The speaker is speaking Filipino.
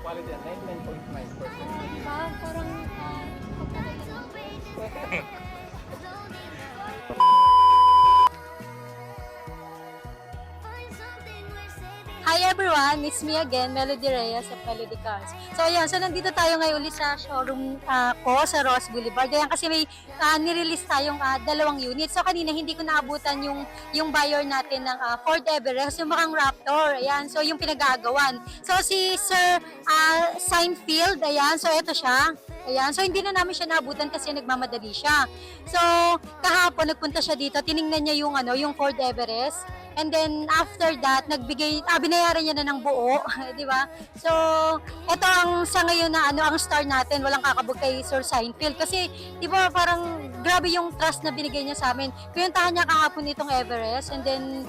quality, 99.9%. Diba? Parang, Hi everyone! It's me again, Melody Reyes of Melody Cars. So ayan, so nandito tayo ngayon ulit sa showroom ko sa Ross Boulevard. Ayan, kasi may nirelease tayong dalawang unit. So kanina hindi ko naabutan yung buyer natin ng Ford Everest, yung makang Raptor. Ayan, so yung pinag-aagawan. So si Sir Seinfeld, ayan, so ito siya. Ayan, so hindi na namin siya naabutan kasi nagmamadali siya. So kahapon nagpunta siya dito, tiningnan niya yung Ford Everest. And then after that, binayaran niya na ng buo, di ba? So, ito ang sa ngayon na ang star natin, walang kakabog kay Sir Seinfeld kasi di ba parang grabe yung trust na binigay niya sa amin. Pinuntahan niya kahapon itong Everest and then